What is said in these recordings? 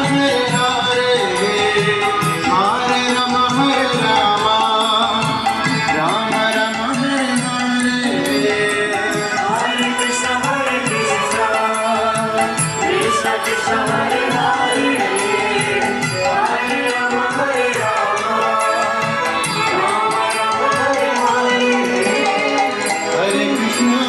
Krishna Krishna Hare Hare Hare Rama Rama Rama Hare Hare Hare Krishna Krishna Krishna Hare Hare Hare Rama Rama Rama Hare Hare Krishna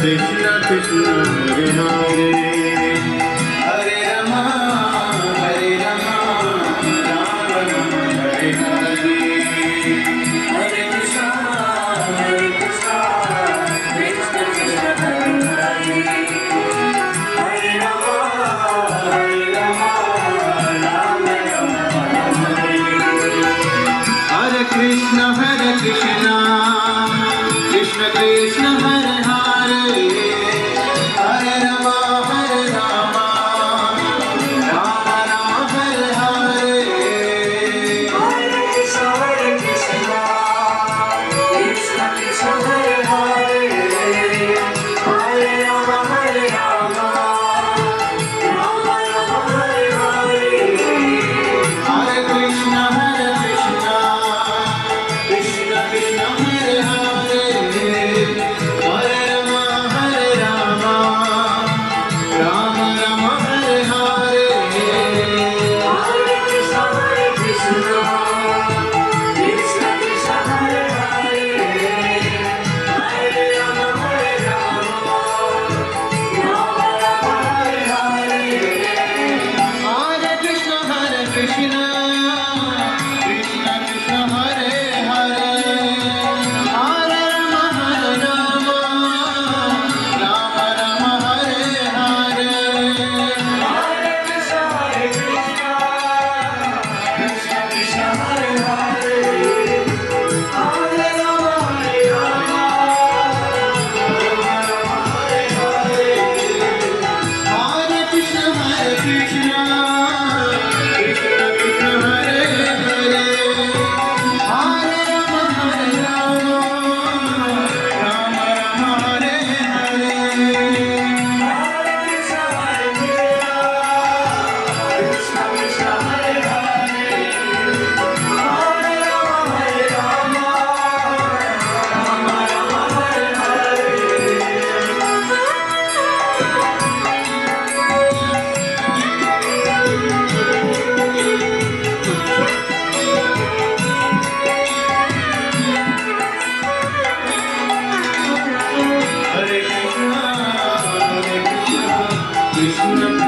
Krishna Krishna Hare Hare Hare Rama Rama Rama Hare Hare Hare Krishna Krishna Krishna Hare Hare Hare Rama Rama Rama Hare Hare Hare Krishna Krishna Krishna Hare Hare Hare Rama Rama Rama Hare Hare Hare Krishna Krishna Krishna Hare Hare Hare Rama Rama Rama Hare Hare Hare Krishna Krishna Krishna Hare Hare Hare Rama Rama Rama Hare Hare Hare Krishna Krishna Krishna Hare Hare Hare Rama Rama Hare Hare Hare Krishna Krishna Krishna Hare Hare Hare Rama Rama Rama Hare Hare Hare Krishna Krishna Hare Hare Hare Rama Rama Hare Hare Krishna Krishna